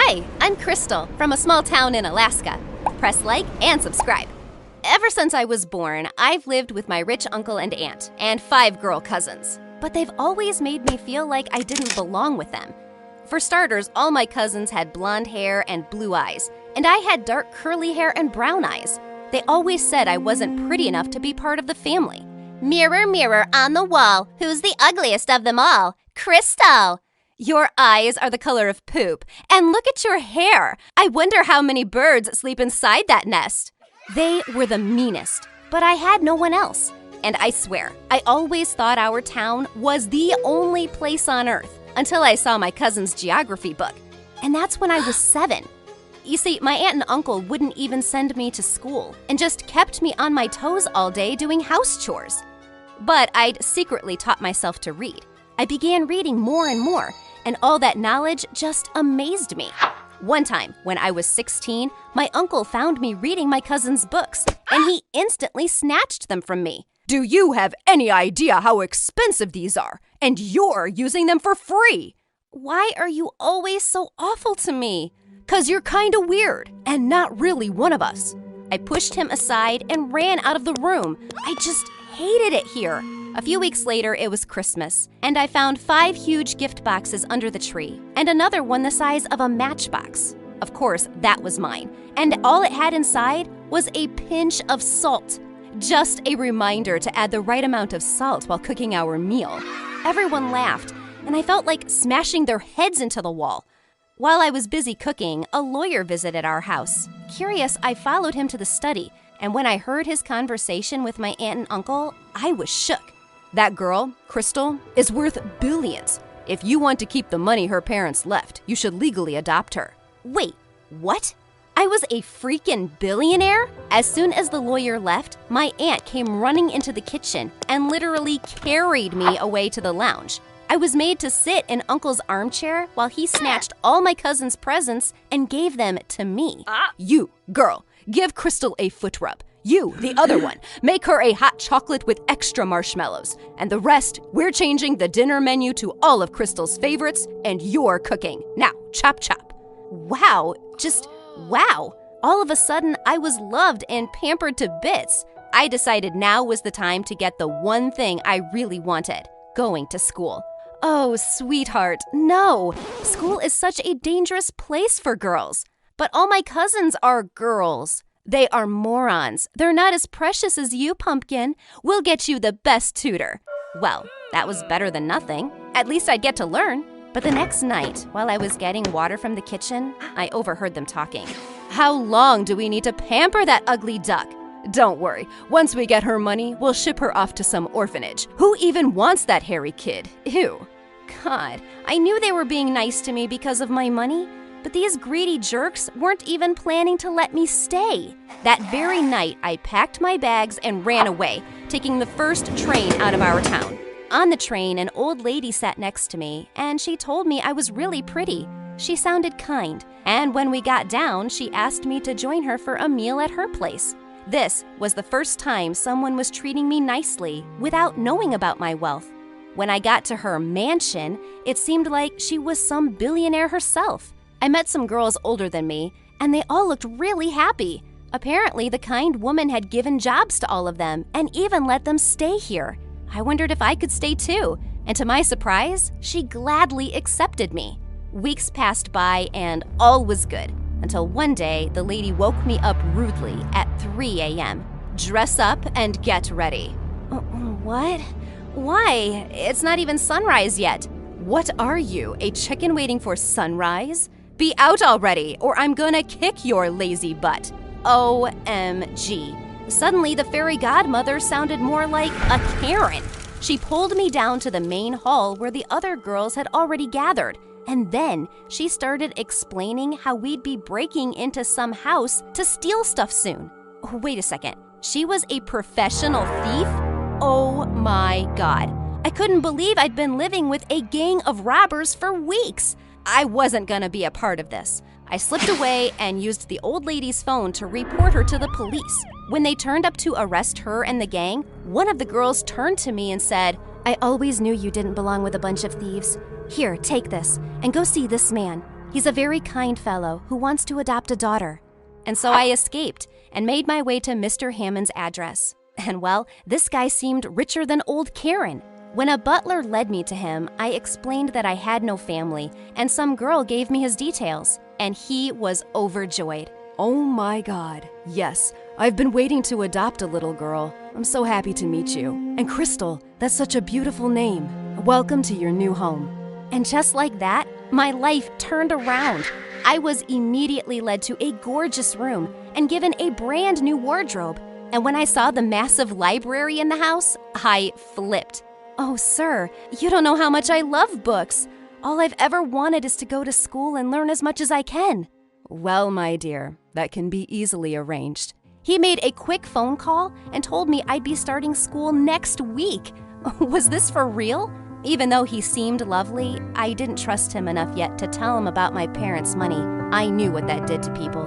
Hi, I'm Crystal from a small town in Alaska. Press like and subscribe. Ever since I was born, I've lived with my rich uncle and aunt and 5 girl cousins. But they've always made me feel like I didn't belong with them. For starters, all my cousins had blonde hair and blue eyes, and I had dark curly hair and brown eyes. They always said I wasn't pretty enough to be part of the family. Mirror, mirror on the wall, who's the ugliest of them all? Crystal! Your eyes are the color of poop, and look at your hair. I wonder how many birds sleep inside that nest. They were the meanest, but I had no one else. And I swear, I always thought our town was the only place on earth until I saw my cousin's geography book. And that's when I was 7. You see, my aunt and uncle wouldn't even send me to school and just kept me on my toes all day doing house chores. But I'd secretly taught myself to read. I began reading more and more, and all that knowledge just amazed me. One time, when I was 16, my uncle found me reading my cousin's books, and he instantly snatched them from me. Do you have any idea how expensive these are? And you're using them for free! Why are you always so awful to me? 'Cause you're kinda weird, and not really one of us. I pushed him aside and ran out of the room. I just hated it here. A few weeks later, it was Christmas, and I found 5 huge gift boxes under the tree, and another one the size of a matchbox. Of course, that was mine, and all it had inside was a pinch of salt. Just a reminder to add the right amount of salt while cooking our meal. Everyone laughed, and I felt like smashing their heads into the wall. While I was busy cooking, a lawyer visited our house. Curious, I followed him to the study, and when I heard his conversation with my aunt and uncle, I was shook. That girl, Crystal, is worth billions. If you want to keep the money her parents left, you should legally adopt her. Wait, what? I was a freaking billionaire? As soon as the lawyer left, my aunt came running into the kitchen and literally carried me away to the lounge. I was made to sit in Uncle's armchair while he snatched all my cousin's presents and gave them to me. You, girl, give Crystal a foot rub. You, the other one, make her a hot chocolate with extra marshmallows. And the rest, we're changing the dinner menu to all of Crystal's favorites, and you're cooking. Now, chop chop. Wow, just wow. All of a sudden, I was loved and pampered to bits. I decided now was the time to get the one thing I really wanted, going to school. Oh, sweetheart, no. School is such a dangerous place for girls. But all my cousins are girls. They are morons. They're not as precious as you, Pumpkin. We'll get you the best tutor. Well, that was better than nothing. At least I'd get to learn. But the next night, while I was getting water from the kitchen, I overheard them talking. How long do we need to pamper that ugly duck? Don't worry. Once we get her money, we'll ship her off to some orphanage. Who even wants that hairy kid? Ew. God, I knew they were being nice to me because of my money. But these greedy jerks weren't even planning to let me stay. That very night, I packed my bags and ran away, taking the first train out of our town. On the train, an old lady sat next to me, and she told me I was really pretty. She sounded kind, and when we got down, she asked me to join her for a meal at her place. This was the first time someone was treating me nicely without knowing about my wealth. When I got to her mansion, it seemed like she was some billionaire herself. I met some girls older than me, and they all looked really happy. Apparently, the kind woman had given jobs to all of them and even let them stay here. I wondered if I could stay too, and to my surprise, she gladly accepted me. Weeks passed by, and all was good, until one day, the lady woke me up rudely at 3 a.m. Dress up and get ready. What? Why? It's not even sunrise yet. What are you, a chicken waiting for sunrise? Be out already, or I'm gonna kick your lazy butt. OMG. Suddenly, the fairy godmother sounded more like a Karen. She pulled me down to the main hall where the other girls had already gathered. And then she started explaining how we'd be breaking into some house to steal stuff soon. Wait a second. She was a professional thief? Oh my God. I couldn't believe I'd been living with a gang of robbers for weeks. I wasn't gonna be a part of this. I slipped away and used the old lady's phone to report her to the police. When they turned up to arrest her and the gang, one of the girls turned to me and said, "I always knew you didn't belong with a bunch of thieves. Here, take this, and go see this man. He's a very kind fellow who wants to adopt a daughter. And so I escaped and made my way to Mr. Hammond's address. And well, this guy seemed richer than old Karen. When a butler led me to him, I explained that I had no family, and some girl gave me his details, and he was overjoyed. Oh my God, yes, I've been waiting to adopt a little girl. I'm so happy to meet you. And Crystal, that's such a beautiful name. Welcome to your new home. And just like that, my life turned around. I was immediately led to a gorgeous room and given a brand new wardrobe. And when I saw the massive library in the house, I flipped. Oh, sir, you don't know how much I love books. All I've ever wanted is to go to school and learn as much as I can. Well, my dear, that can be easily arranged. He made a quick phone call and told me I'd be starting school next week. Was this for real? Even though he seemed lovely, I didn't trust him enough yet to tell him about my parents' money. I knew what that did to people.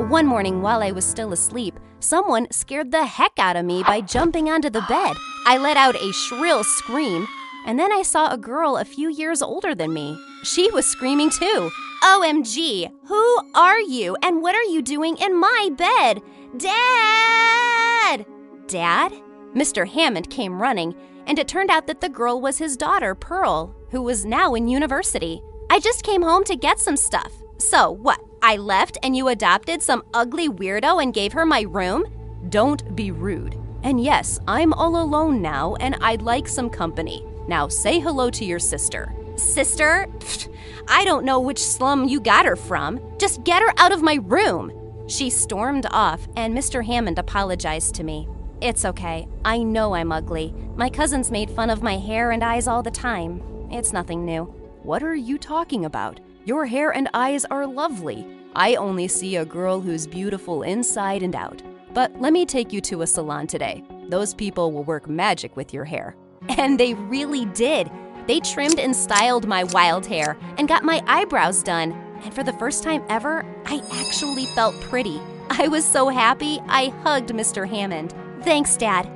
One morning while I was still asleep, someone scared the heck out of me by jumping onto the bed. I let out a shrill scream, and then I saw a girl a few years older than me. She was screaming too. OMG, who are you and what are you doing in my bed? Dad! Dad? Mr. Hammond came running, and it turned out that the girl was his daughter, Pearl, who was now in university. I just came home to get some stuff. So what, I left and you adopted some ugly weirdo and gave her my room? Don't be rude. And yes, I'm all alone now and I'd like some company. Now say hello to your sister. Sister? Pfft, I don't know which slum you got her from. Just get her out of my room. She stormed off and Mr. Hammond apologized to me. It's okay. I know I'm ugly. My cousins made fun of my hair and eyes all the time. It's nothing new. What are you talking about? Your hair and eyes are lovely. I only see a girl who's beautiful inside and out. But let me take you to a salon today. Those people will work magic with your hair. And they really did. They trimmed and styled my wild hair and got my eyebrows done. And for the first time ever, I actually felt pretty. I was so happy, I hugged Mr. Hammond. Thanks, Dad.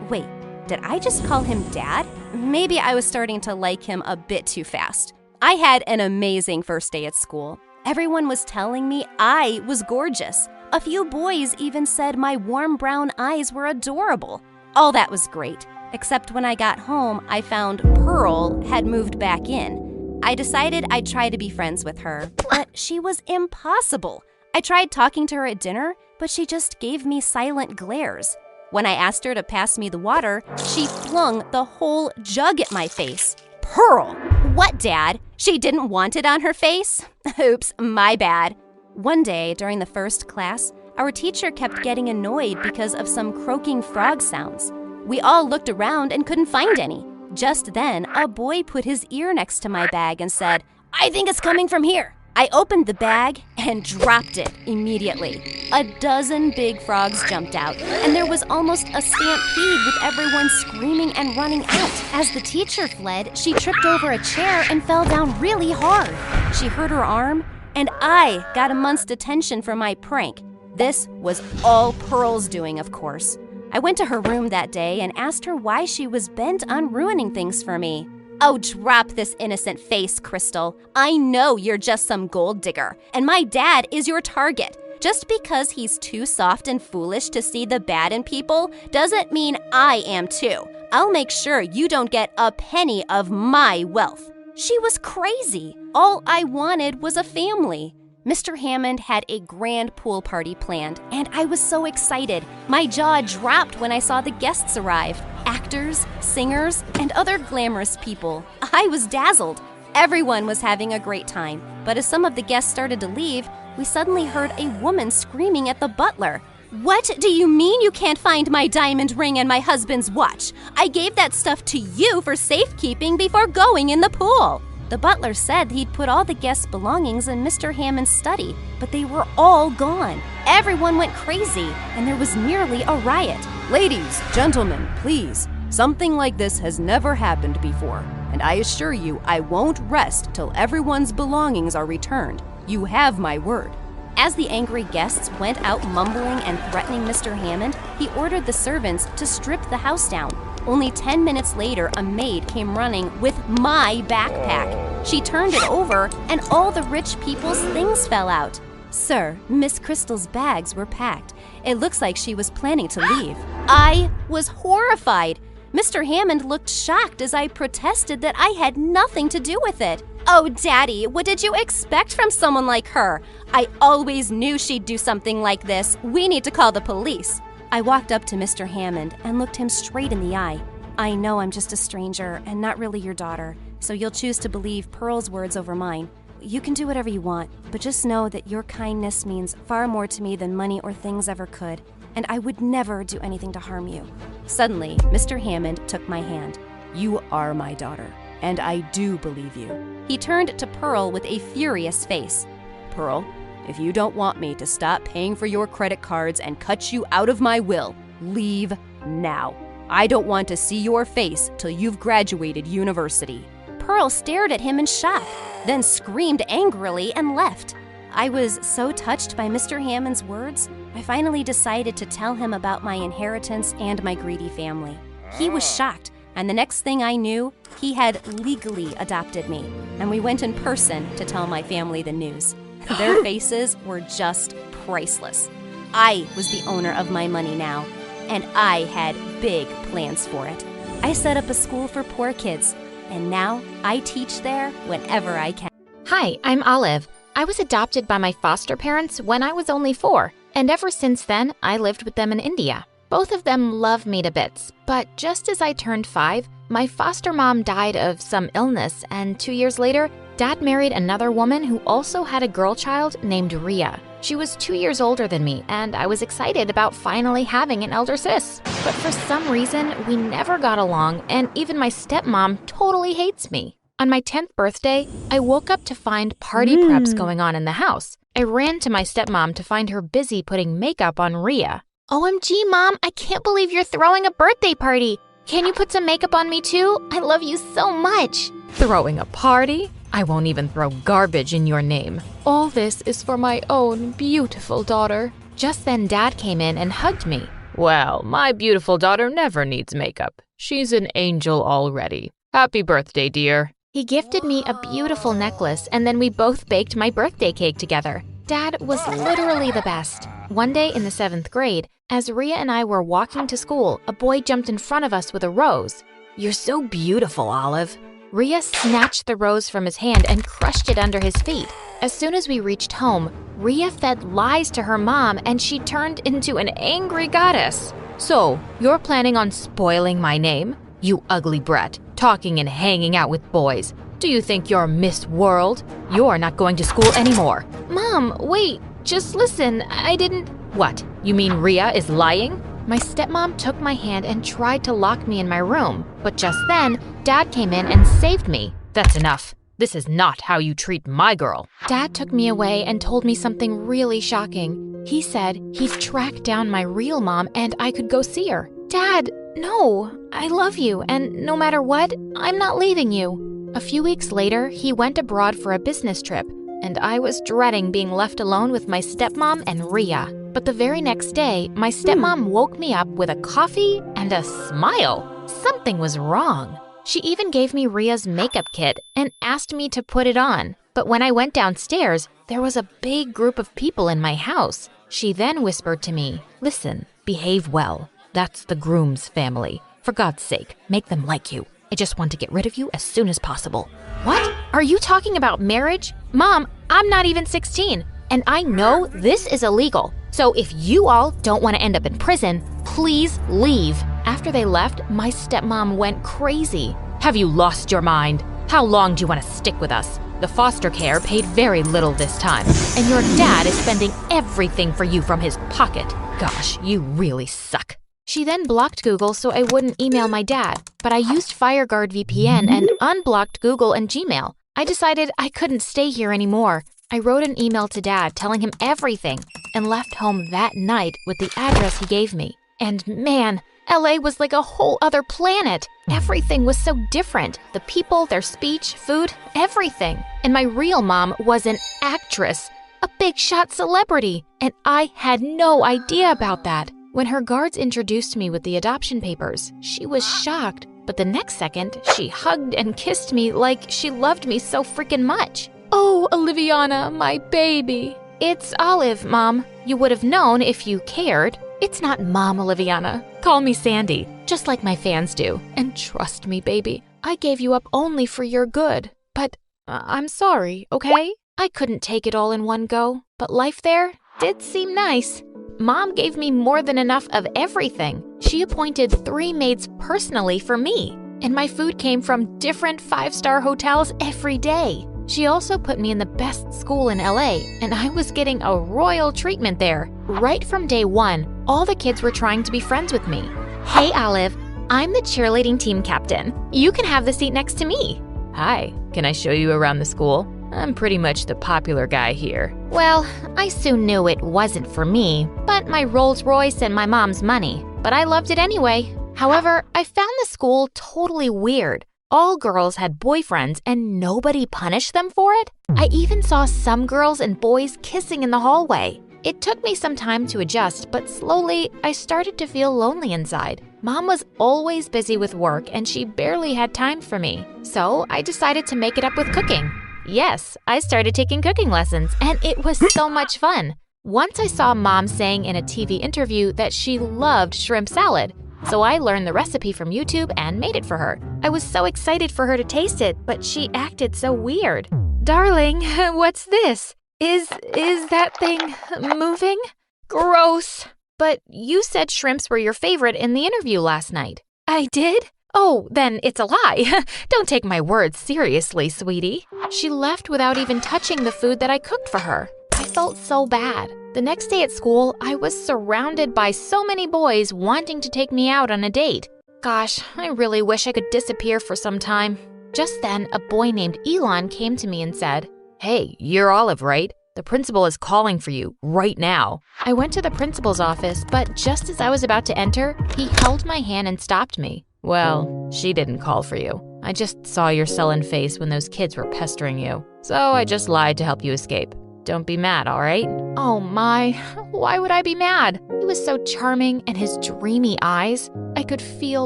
Wait, did I just call him Dad? Maybe I was starting to like him a bit too fast. I had an amazing first day at school. Everyone was telling me I was gorgeous. A few boys even said my warm brown eyes were adorable. All that was great, except when I got home, I found Pearl had moved back in. I decided I'd try to be friends with her, but she was impossible. I tried talking to her at dinner, but she just gave me silent glares. When I asked her to pass me the water, she flung the whole jug at my face. Pearl! What, Dad? She didn't want it on her face? Oops, my bad. One day during the first class, our teacher kept getting annoyed because of some croaking frog sounds. We all looked around and couldn't find any. Just then, a boy put his ear next to my bag and said, "I think it's coming from here." I opened the bag and dropped it immediately. A dozen big frogs jumped out, and there was almost a stampede with everyone screaming and running out. As the teacher fled, she tripped over a chair and fell down really hard. She hurt her arm, and I got a month's detention for my prank. This was all Pearl's doing, of course. I went to her room that day and asked her why she was bent on ruining things for me. Oh, drop this innocent face, Crystal. I know you're just some gold digger, and my dad is your target. Just because he's too soft and foolish to see the bad in people doesn't mean I am too. I'll make sure you don't get a penny of my wealth. She was crazy. All I wanted was a family. Mr. Hammond had a grand pool party planned, and I was so excited. My jaw dropped when I saw the guests arrive. Actors, singers, and other glamorous people. I was dazzled. Everyone was having a great time, but as some of the guests started to leave, we suddenly heard a woman screaming at the butler. "What do you mean you can't find my diamond ring and my husband's watch? I gave that stuff to you for safekeeping before going in the pool." The butler said he'd put all the guests' belongings in Mr. Hammond's study, but they were all gone. Everyone went crazy, and there was nearly a riot. Ladies, gentlemen, please. Something like this has never happened before, and I assure you I won't rest till everyone's belongings are returned. You have my word. As the angry guests went out mumbling and threatening Mr. Hammond, he ordered the servants to strip the house down. Only 10 minutes later, a maid came running with my backpack. She turned it over, and all the rich people's things fell out. Sir, Miss Crystal's bags were packed. It looks like she was planning to leave. I was horrified. Mr. Hammond looked shocked as I protested that I had nothing to do with it. Oh, Daddy, what did you expect from someone like her? I always knew she'd do something like this. We need to call the police. I walked up to Mr. Hammond and looked him straight in the eye. I know I'm just a stranger and not really your daughter, so you'll choose to believe Pearl's words over mine. You can do whatever you want, but just know that your kindness means far more to me than money or things ever could, and I would never do anything to harm you. Suddenly, Mr. Hammond took my hand. You are my daughter, and I do believe you. He turned to Pearl with a furious face. Pearl, if you don't want me to stop paying for your credit cards and cut you out of my will, leave now. I don't want to see your face till you've graduated university. Pearl stared at him in shock, then screamed angrily and left. I was so touched by Mr. Hammond's words, I finally decided to tell him about my inheritance and my greedy family. He was shocked, and the next thing I knew, he had legally adopted me, and we went in person to tell my family the news. Their faces were just priceless. I was the owner of my money now, and I had big plans for it. I set up a school for poor kids, and now I teach there whenever I can. Hi, I'm Olive. I was adopted by my foster parents when I was only 4, and ever since then, I lived with them in India. Both of them love me to bits, but just as I turned 5, my foster mom died of some illness, and 2 years later, Dad married another woman who also had a girl child named Ria. She was 2 years older than me, and I was excited about finally having an elder sis. But for some reason, we never got along, and even my stepmom totally hates me. On my 10th birthday, I woke up to find party preps going on in the house. I ran to my stepmom to find her busy putting makeup on Ria. OMG, Mom, I can't believe you're throwing a birthday party. Can you put some makeup on me too? I love you so much. Throwing a party? I won't even throw garbage in your name. All this is for my own beautiful daughter. Just then, Dad came in and hugged me. Well, my beautiful daughter never needs makeup. She's an angel already. Happy birthday, dear. He gifted me a beautiful necklace, and then we both baked my birthday cake together. Dad was literally the best. One day in the 7th grade, as Ria and I were walking to school, a boy jumped in front of us with a rose. You're so beautiful, Olive. Ria snatched the rose from his hand and crushed it under his feet. As soon as we reached home, Ria fed lies to her mom, and she turned into an angry goddess. So, you're planning on spoiling my name? You ugly brat, talking and hanging out with boys. Do you think you're Miss World? You're not going to school anymore. Mom, wait, just listen, I didn't… What, you mean Ria is lying? My stepmom took my hand and tried to lock me in my room, but just then, Dad came in and saved me. That's enough. This is not how you treat my girl. Dad took me away and told me something really shocking. He said he'd tracked down my real mom and I could go see her. Dad, no, I love you, and no matter what, I'm not leaving you. A few weeks later, he went abroad for a business trip, and I was dreading being left alone with my stepmom and Ria. But the very next day, my stepmom woke me up with a coffee and a smile. Something was wrong. She even gave me Ria's makeup kit and asked me to put it on. But when I went downstairs, there was a big group of people in my house. She then whispered to me, "Listen, behave well. That's the groom's family. For God's sake, make them like you. I just want to get rid of you as soon as possible." What? Are you talking about marriage? Mom, I'm not even 16, and I know this is illegal. So if you all don't want to end up in prison, please leave. After they left, my stepmom went crazy. Have you lost your mind? How long do you want to stick with us? The foster care paid very little this time, and your dad is spending everything for you from his pocket. Gosh, you really suck. She then blocked Google so I wouldn't email my dad, but I used FireGuard VPN and unblocked Google and Gmail. I decided I couldn't stay here anymore. I wrote an email to Dad telling him everything and left home that night with the address he gave me. And man, LA was like a whole other planet. Everything was so different. The people, their speech, food, everything. And my real mom was an actress, a big shot celebrity, and I had no idea about that. When her guards introduced me with the adoption papers, she was shocked. but the next second, she hugged and kissed me like she loved me so freaking much. Oh, Oliviana, my baby. It's Olive, Mom. You would have known if you cared. It's not Mom, Oliviana. Call me Sandy, just like my fans do. And trust me, baby, I gave you up only for your good. But I'm sorry, okay? I couldn't take it all in one go, but life there did seem nice. Mom gave me more than enough of everything. She appointed 3 maids personally for me, and my food came from different 5-star hotels every day. She also put me in the best school in LA, and I was getting a royal treatment there. Right from day one, all the kids were trying to be friends with me. Hey, Olive, I'm the cheerleading team captain. You can have the seat next to me. Hi, can I show you around the school? I'm pretty much the popular guy here. Well, I soon knew it wasn't for me, but my Rolls Royce and my mom's money. But I loved it anyway. However, I found the school totally weird. All girls had boyfriends and nobody punished them for it. I even saw some girls and boys kissing in the hallway. It took me some time to adjust, but slowly I started to feel lonely inside. Mom was always busy with work and she barely had time for me. So I decided to make it up with cooking. Yes, I started taking cooking lessons and it was so much fun. Once I saw Mom saying in a TV interview that she loved shrimp salad. So I learned the recipe from YouTube and made it for her. I was so excited for her to taste it, but she acted so weird. Darling, what's this? Is that thing moving? Gross. But you said shrimps were your favorite in the interview last night. I did? Oh, then it's a lie. Don't take my words seriously, sweetie. She left without even touching the food that I cooked for her. I felt so bad. The next day at school, I was surrounded by so many boys wanting to take me out on a date. Gosh, I really wish I could disappear for some time. Just then, a boy named Elon came to me and said, Hey, you're Olive, right? The principal is calling for you right now. I went to the principal's office, but just as I was about to enter, he held my hand and stopped me. Well, she didn't call for you. I just saw your sullen face when those kids were pestering you. So I just lied to help you escape. Don't be mad, all right? Oh my, why would I be mad? He was so charming and his dreamy eyes. I could feel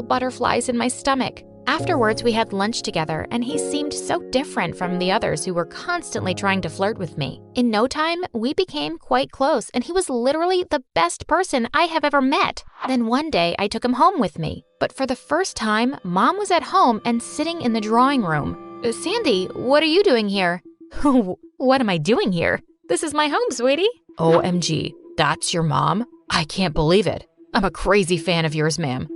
butterflies in my stomach. Afterwards, we had lunch together and he seemed so different from the others who were constantly trying to flirt with me. In no time, we became quite close and he was literally the best person I have ever met. Then one day, I took him home with me. But for the first time, Mom was at home and sitting in the drawing room. Sandy, what are you doing here? What am I doing here? This is my home, sweetie. OMG, that's your mom? I can't believe it. I'm a crazy fan of yours, ma'am.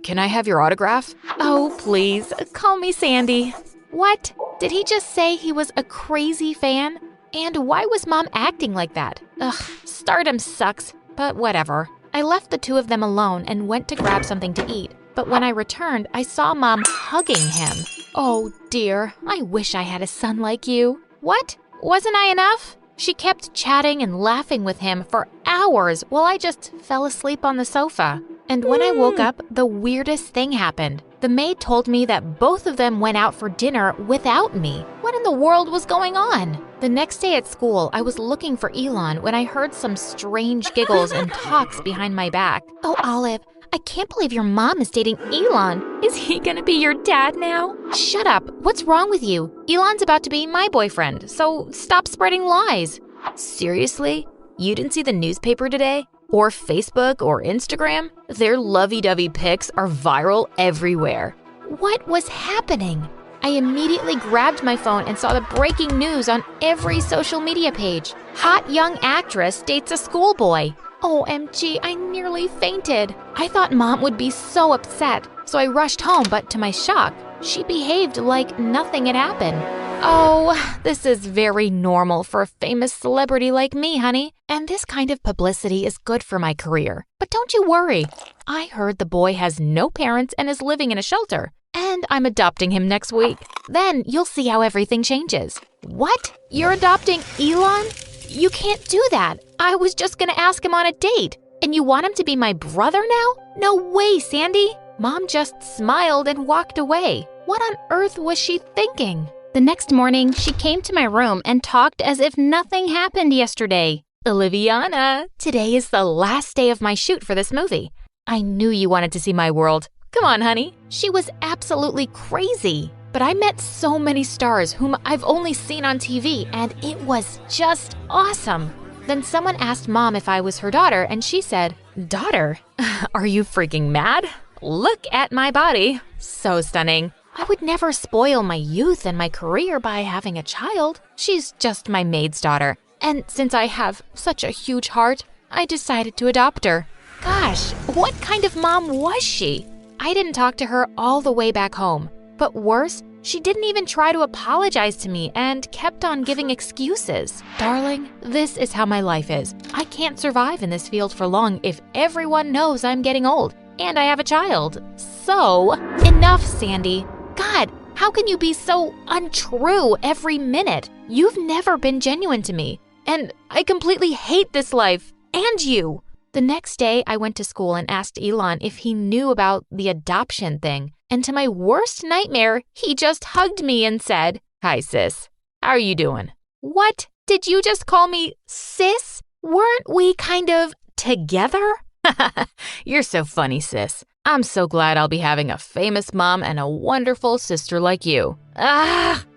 Can I have your autograph? Oh, please, call me Sandy. What? Did he just say he was a crazy fan? And why was Mom acting like that? Ugh, stardom sucks, but whatever. I left the two of them alone and went to grab something to eat. But when I returned, I saw Mom hugging him. Oh dear, I wish I had a son like you. What? Wasn't I enough? She kept chatting and laughing with him for hours while I just fell asleep on the sofa. And when I woke up, the weirdest thing happened. The maid told me that both of them went out for dinner without me. What in the world was going on? The next day at school, I was looking for Elon when I heard some strange giggles and talks behind my back. Oh, Olive, I can't believe your mom is dating Elon. Is he gonna be your dad now? Shut up. What's wrong with you? Elon's about to be my boyfriend, so stop spreading lies. Seriously? You didn't see the newspaper today? Or Facebook or Instagram? Their lovey-dovey pics are viral everywhere. What was happening? I immediately grabbed my phone and saw the breaking news on every social media page. Hot young actress dates a schoolboy. OMG, I nearly fainted. I thought Mom would be so upset, so I rushed home, but to my shock, she behaved like nothing had happened. Oh, this is very normal for a famous celebrity like me, honey. And this kind of publicity is good for my career. But don't you worry. I heard the boy has no parents and is living in a shelter. And I'm adopting him next week. Then you'll see how everything changes. What? You're adopting Elon? You can't do that. I was just gonna ask him on a date. And you want him to be my brother now? No way, Sandy. Mom just smiled and walked away. What on earth was she thinking? The next morning, she came to my room and talked as if nothing happened yesterday. Oliviana, today is the last day of my shoot for this movie. I knew you wanted to see my world. Come on, honey. She was absolutely crazy. But I met so many stars whom I've only seen on TV, and it was just awesome. Then someone asked Mom if I was her daughter, and she said, Daughter? Are you freaking mad? Look at my body. So stunning. I would never spoil my youth and my career by having a child. She's just my maid's daughter. And since I have such a huge heart, I decided to adopt her. Gosh, what kind of mom was she? I didn't talk to her all the way back home. But worse, she didn't even try to apologize to me and kept on giving excuses. Darling, this is how my life is. I can't survive in this field for long if everyone knows I'm getting old and I have a child. So, enough, Sandy. God, how can you be so untrue every minute? You've never been genuine to me, and I completely hate this life and you. The next day, I went to school and asked Elon if he knew about the adoption thing. And to my worst nightmare, he just hugged me and said, Hi, sis. How are you doing? What? Did you just call me sis? Weren't we kind of together? You're so funny, sis. I'm so glad I'll be having a famous mom and a wonderful sister like you.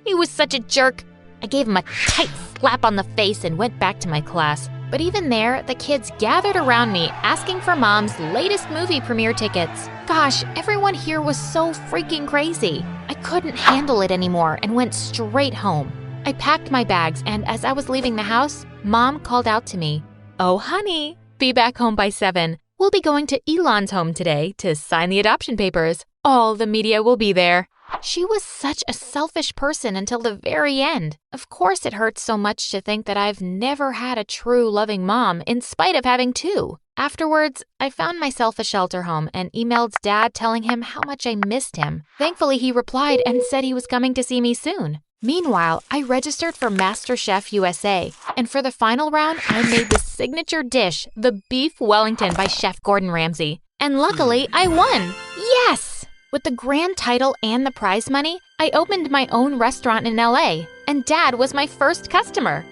He was such a jerk. I gave him a tight slap on the face and went back to my class. But even there, the kids gathered around me asking for Mom's latest movie premiere tickets. Gosh, everyone here was so freaking crazy. I couldn't handle it anymore and went straight home. I packed my bags, and as I was leaving the house, Mom called out to me, Oh, honey, be back home by 7. We'll be going to Elon's home today to sign the adoption papers. All the media will be there. She was such a selfish person until the very end. Of course it hurts so much to think that I've never had a true loving mom in spite of having two. Afterwards, I found myself a shelter home and emailed Dad telling him how much I missed him. Thankfully, he replied and said he was coming to see me soon. Meanwhile, I registered for MasterChef USA, and for the final round, I made the signature dish, the Beef Wellington by Chef Gordon Ramsay. And luckily, I won! Yes! With the grand title and the prize money, I opened my own restaurant in LA, and Dad was my first customer.